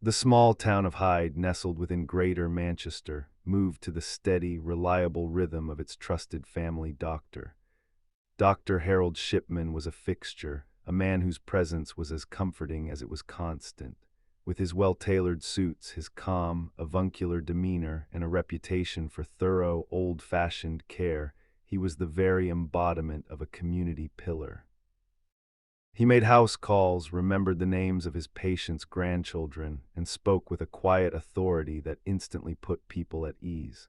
The small town of Hyde, nestled within Greater Manchester, moved to the steady, reliable rhythm of its trusted family doctor. Dr. Harold Shipman was a fixture, a man whose presence was as comforting as it was constant. With his well-tailored suits, his calm, avuncular demeanor, and a reputation for thorough, old-fashioned care, he was the very embodiment of a community pillar. He made house calls, remembered the names of his patients' grandchildren, and spoke with a quiet authority that instantly put people at ease.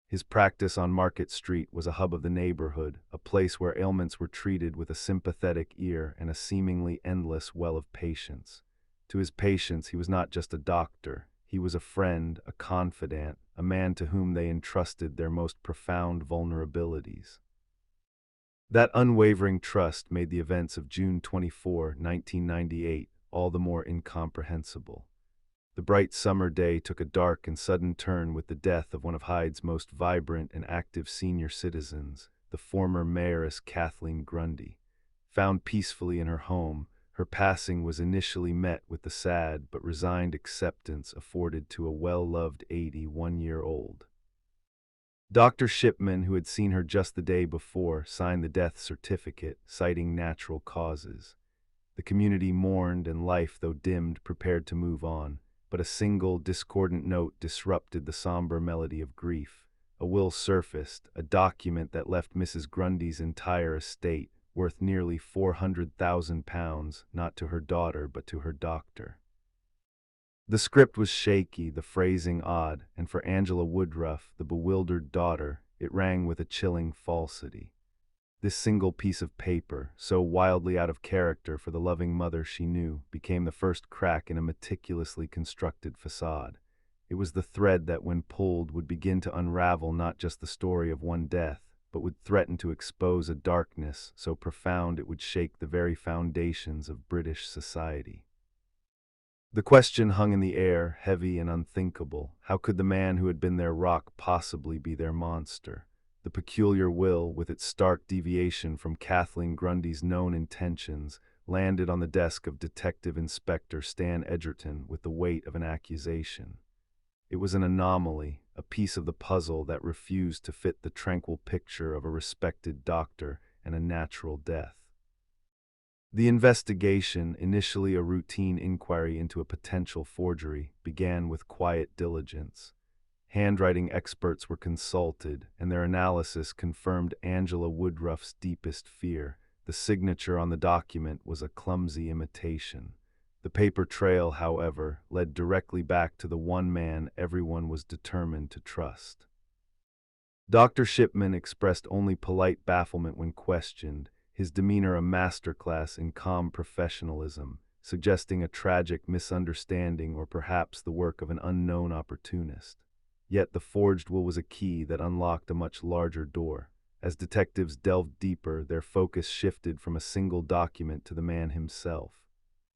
His practice on Market Street was a hub of the neighborhood, a place where ailments were treated with a sympathetic ear and a seemingly endless well of patience. To his patients, he was not just a doctor. He was a friend, a confidant, a man to whom they entrusted their most profound vulnerabilities. That unwavering trust made the events of June 24, 1998, all the more incomprehensible. The bright summer day took a dark and sudden turn with the death of one of Hyde's most vibrant and active senior citizens, the former mayoress Kathleen Grundy. Found peacefully in her home, her passing was initially met with the sad but resigned acceptance afforded to a well-loved 81-year-old. Dr. Shipman, who had seen her just the day before, signed the death certificate, citing natural causes. The community mourned and life, though dimmed, prepared to move on. But a single, discordant note disrupted the somber melody of grief. A will surfaced, a document that left Mrs. Grundy's entire estate, worth nearly £400,000, not to her daughter but to her doctor. The script was shaky, the phrasing odd, and for Angela Woodruff, the bewildered daughter, it rang with a chilling falsity. This single piece of paper, so wildly out of character for the loving mother she knew, became the first crack in a meticulously constructed facade. It was the thread that, when pulled, would begin to unravel not just the story of one death, but would threaten to expose a darkness so profound it would shake the very foundations of British society. The question hung in the air, heavy and unthinkable. How could the man who had been their rock possibly be their monster? The peculiar will, with its stark deviation from Kathleen Grundy's known intentions, landed on the desk of Detective Inspector Stan Edgerton with the weight of an accusation. It was an anomaly, a piece of the puzzle that refused to fit the tranquil picture of a respected doctor and a natural death. The investigation, initially a routine inquiry into a potential forgery, began with quiet diligence. Handwriting experts were consulted, and their analysis confirmed Angela Woodruff's deepest fear. The signature on the document was a clumsy imitation. The paper trail, however, led directly back to the one man everyone was determined to trust. Dr. Shipman expressed only polite bafflement when questioned, his demeanor a masterclass in calm professionalism, suggesting a tragic misunderstanding or perhaps the work of an unknown opportunist. Yet the forged will was a key that unlocked a much larger door. As detectives delved deeper, their focus shifted from a single document to the man himself.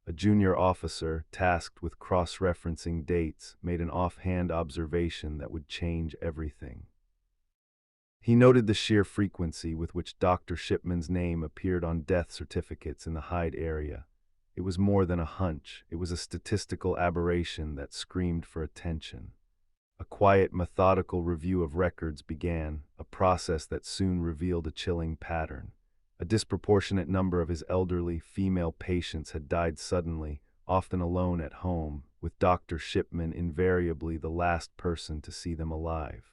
A junior officer, tasked with cross-referencing dates, made an offhand observation that would change everything. He noted the sheer frequency with which Dr. Shipman's name appeared on death certificates in the Hyde area. It was more than a hunch, it was a statistical aberration that screamed for attention. A quiet, methodical review of records began, a process that soon revealed a chilling pattern. A disproportionate number of his elderly, female patients had died suddenly, often alone at home, with Dr. Shipman invariably the last person to see them alive.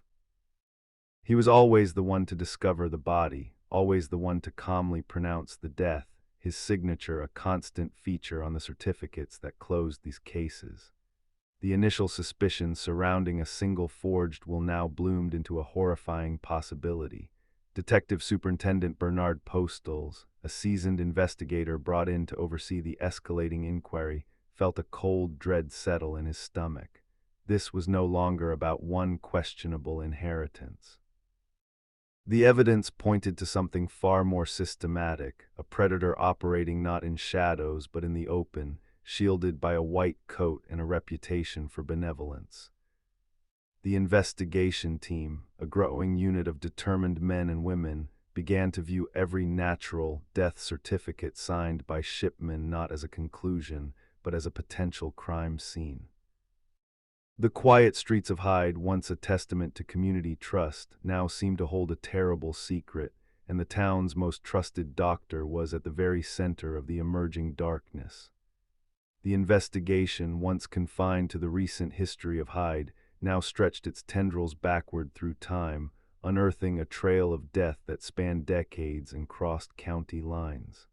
He was always the one to discover the body, always the one to calmly pronounce the death, his signature a constant feature on the certificates that closed these cases. The initial suspicions surrounding a single forged will now bloomed into a horrifying possibility. Detective Superintendent Bernard Postles, a seasoned investigator brought in to oversee the escalating inquiry, felt a cold dread settle in his stomach. This was no longer about one questionable inheritance. The evidence pointed to something far more systematic, a predator operating not in shadows but in the open, shielded by a white coat and a reputation for benevolence. The investigation team, a growing unit of determined men and women, began to view every natural death certificate signed by Shipman not as a conclusion, but as a potential crime scene. The quiet streets of Hyde, once a testament to community trust, now seemed to hold a terrible secret, and the town's most trusted doctor was at the very center of the emerging darkness. The investigation, once confined to the recent history of Hyde, now stretched its tendrils backward through time, unearthing a trail of death that spanned decades and crossed county lines.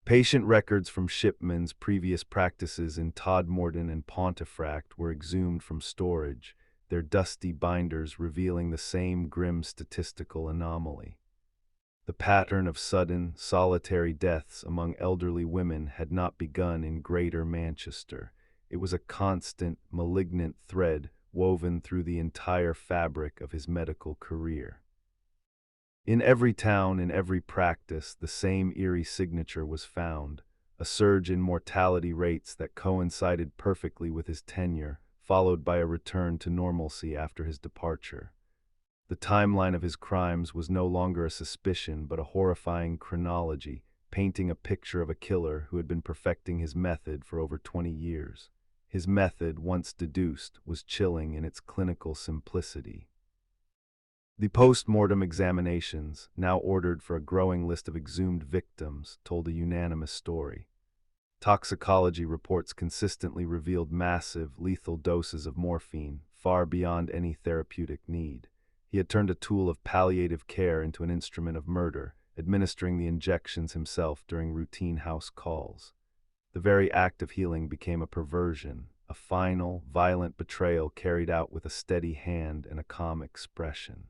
Patient records from Shipman's previous practices in Todmorden and Pontefract were exhumed from storage, their dusty binders revealing the same grim statistical anomaly. The pattern of sudden, solitary deaths among elderly women had not begun in Greater Manchester. It was a constant, malignant thread woven through the entire fabric of his medical career. In every town, in every practice, the same eerie signature was found, a surge in mortality rates that coincided perfectly with his tenure, followed by a return to normalcy after his departure. The timeline of his crimes was no longer a suspicion but a horrifying chronology, painting a picture of a killer who had been perfecting his method for over 20 years. His method, once deduced, was chilling in its clinical simplicity. The post-mortem examinations, now ordered for a growing list of exhumed victims, told a unanimous story. Toxicology reports consistently revealed massive, lethal doses of morphine, far beyond any therapeutic need. He had turned a tool of palliative care into an instrument of murder, administering the injections himself during routine house calls. The very act of healing became a perversion, a final, violent betrayal carried out with a steady hand and a calm expression.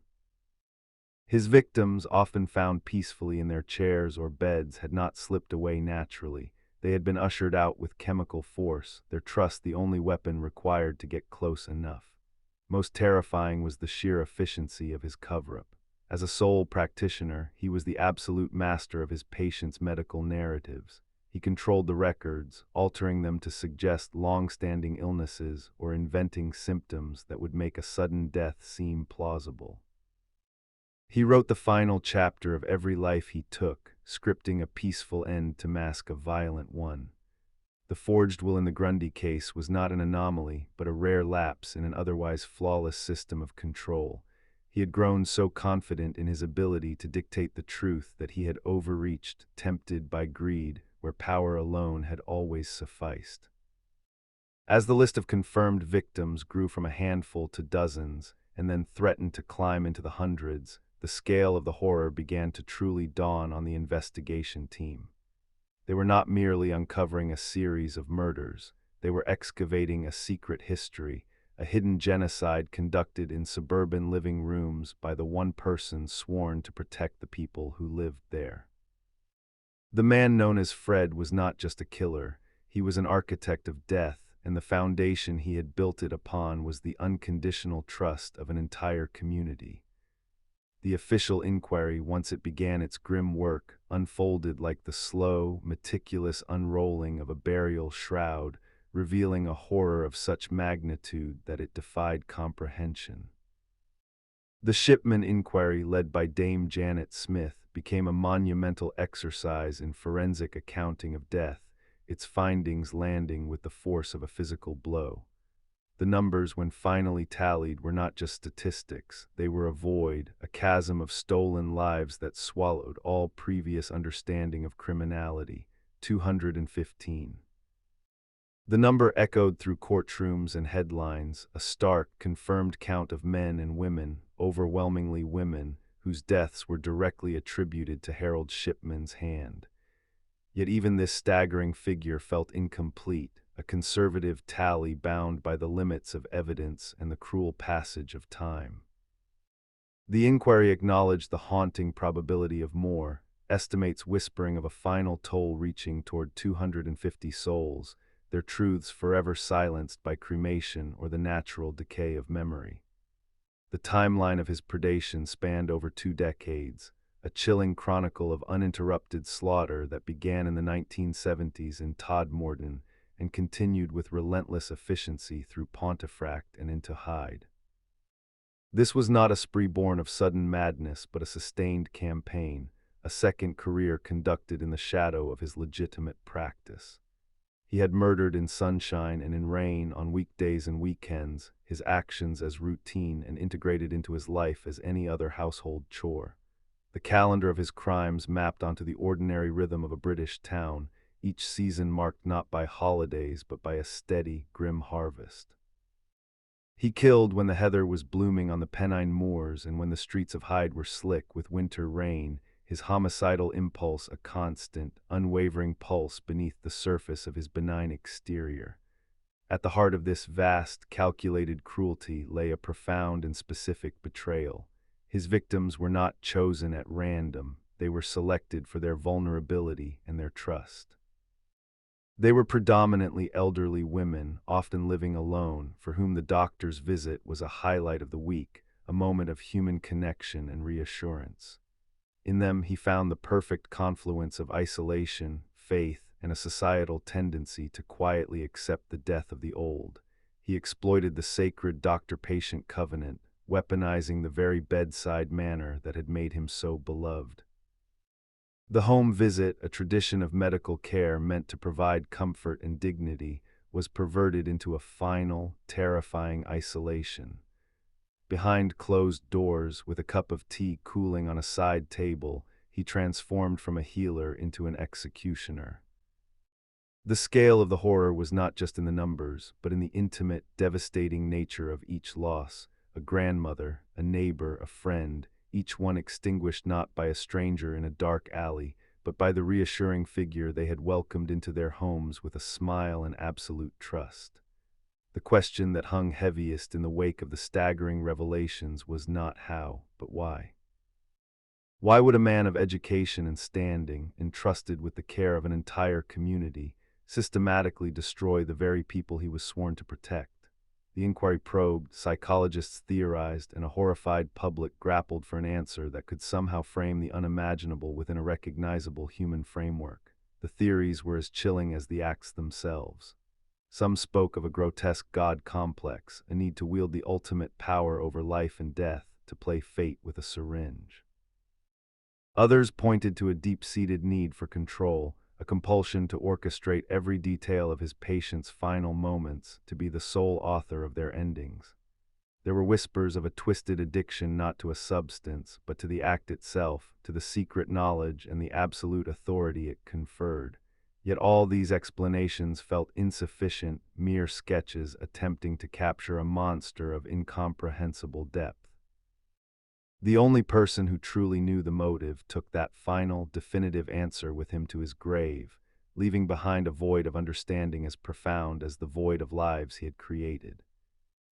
His victims, often found peacefully in their chairs or beds, had not slipped away naturally. They had been ushered out with chemical force, their trust the only weapon required to get close enough. Most terrifying was the sheer efficiency of his cover-up. As a sole practitioner, he was the absolute master of his patients' medical narratives. He controlled the records, altering them to suggest long-standing illnesses or inventing symptoms that would make a sudden death seem plausible. He wrote the final chapter of every life he took, scripting a peaceful end to mask a violent one. The forged will in the Grundy case was not an anomaly, but a rare lapse in an otherwise flawless system of control. He had grown so confident in his ability to dictate the truth that he had overreached, tempted by greed, where power alone had always sufficed. As the list of confirmed victims grew from a handful to dozens, and then threatened to climb into the hundreds, the scale of the horror began to truly dawn on the investigation team. They were not merely uncovering a series of murders, they were excavating a secret history, a hidden genocide conducted in suburban living rooms by the one person sworn to protect the people who lived there. The man known as Fred was not just a killer, he was an architect of death, and the foundation he had built it upon was the unconditional trust of an entire community. The official inquiry, once it began its grim work, unfolded like the slow, meticulous unrolling of a burial shroud, revealing a horror of such magnitude that it defied comprehension. The Shipman inquiry, led by Dame Janet Smith, became a monumental exercise in forensic accounting of death, its findings landing with the force of a physical blow. The numbers, when finally tallied, were not just statistics. They were a void, a chasm of stolen lives that swallowed all previous understanding of criminality. 215. The number echoed through courtrooms and headlines, a stark, confirmed count of men and women, overwhelmingly women, whose deaths were directly attributed to Harold Shipman's hand. Yet even this staggering figure felt incomplete, a conservative tally bound by the limits of evidence and the cruel passage of time. The inquiry acknowledged the haunting probability of more, estimates whispering of a final toll reaching toward 250 souls, their truths forever silenced by cremation or the natural decay of memory. The timeline of his predation spanned over 2 decades, a chilling chronicle of uninterrupted slaughter that began in the 1970s in Todmorden and continued with relentless efficiency through Pontefract and into Hyde. This was not a spree born of sudden madness, but a sustained campaign, a second career conducted in the shadow of his legitimate practice. He had murdered in sunshine and in rain, on weekdays and weekends, his actions as routine and integrated into his life as any other household chore. The calendar of his crimes mapped onto the ordinary rhythm of a British town, each season marked not by holidays but by a steady, grim harvest. He killed when the heather was blooming on the Pennine moors and when the streets of Hyde were slick with winter rain, his homicidal impulse a constant, unwavering pulse beneath the surface of his benign exterior. At the heart of this vast, calculated cruelty lay a profound and specific betrayal. His victims were not chosen at random, they were selected for their vulnerability and their trust. They were predominantly elderly women, often living alone, for whom the doctor's visit was a highlight of the week, a moment of human connection and reassurance. In them he found the perfect confluence of isolation, faith, and a societal tendency to quietly accept the death of the old. He exploited the sacred doctor-patient covenant, weaponizing the very bedside manner that had made him so beloved. The home visit, a tradition of medical care meant to provide comfort and dignity, was perverted into a final, terrifying isolation. Behind closed doors, with a cup of tea cooling on a side table, he transformed from a healer into an executioner. The scale of the horror was not just in the numbers, but in the intimate, devastating nature of each loss. A grandmother, a neighbor, a friend, each one extinguished not by a stranger in a dark alley, but by the reassuring figure they had welcomed into their homes with a smile and absolute trust. The question that hung heaviest in the wake of the staggering revelations was not how, but why. Why would a man of education and standing, entrusted with the care of an entire community, systematically destroy the very people he was sworn to protect? The inquiry probed, psychologists theorized, and a horrified public grappled for an answer that could somehow frame the unimaginable within a recognizable human framework. The theories were as chilling as the acts themselves. Some spoke of a grotesque God complex, a need to wield the ultimate power over life and death, to play fate with a syringe. Others pointed to a deep-seated need for control, a compulsion to orchestrate every detail of his patients' final moments, to be the sole author of their endings. There were whispers of a twisted addiction not to a substance, but to the act itself, to the secret knowledge and the absolute authority it conferred. Yet all these explanations felt insufficient, mere sketches attempting to capture a monster of incomprehensible depth. The only person who truly knew the motive took that final, definitive answer with him to his grave, leaving behind a void of understanding as profound as the void of lives he had created.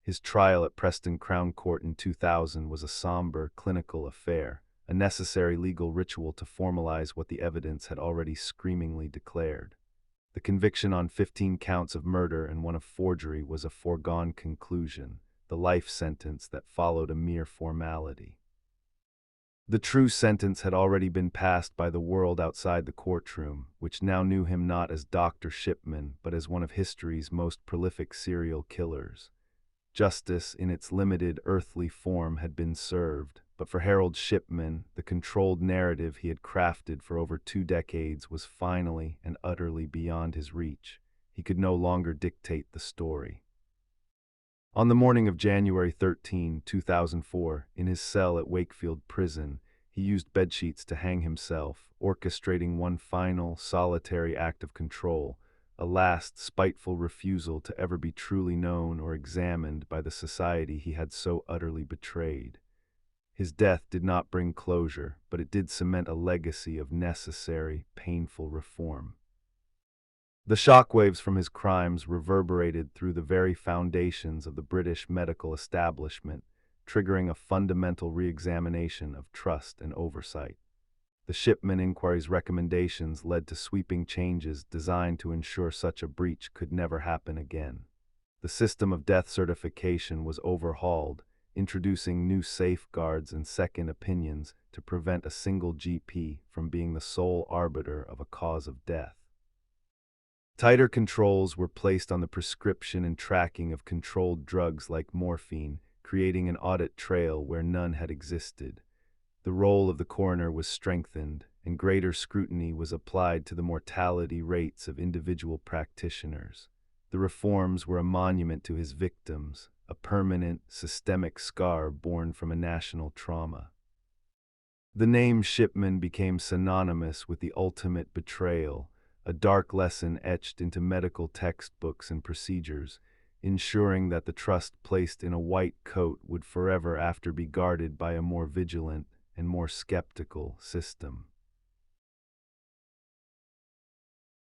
His trial at Preston Crown Court in 2000 was a somber, clinical affair, a necessary legal ritual to formalize what the evidence had already screamingly declared. The conviction on 15 counts of murder and one of forgery was a foregone conclusion, the life sentence that followed a mere formality. The true sentence had already been passed by the world outside the courtroom, which now knew him not as Dr. Shipman, but as one of history's most prolific serial killers. Justice, in its limited, earthly form, had been served, but for Harold Shipman, the controlled narrative he had crafted for over 2 decades was finally and utterly beyond his reach. He could no longer dictate the story. On the morning of January 13, 2004, in his cell at Wakefield Prison, he used bedsheets to hang himself, orchestrating one final, solitary act of control, a last, spiteful refusal to ever be truly known or examined by the society he had so utterly betrayed. His death did not bring closure, but it did cement a legacy of necessary, painful reform. The shockwaves from his crimes reverberated through the very foundations of the British medical establishment, triggering a fundamental re-examination of trust and oversight. The Shipman Inquiry's recommendations led to sweeping changes designed to ensure such a breach could never happen again. The system of death certification was overhauled, introducing new safeguards and second opinions to prevent a single GP from being the sole arbiter of a cause of death. Tighter controls were placed on the prescription and tracking of controlled drugs like morphine, creating an audit trail where none had existed. The role of the coroner was strengthened, and greater scrutiny was applied to the mortality rates of individual practitioners. The reforms were a monument to his victims, a permanent, systemic scar born from a national trauma. The name Shipman became synonymous with the ultimate betrayal, a dark lesson etched into medical textbooks and procedures, ensuring that the trust placed in a white coat would forever after be guarded by a more vigilant and more skeptical system.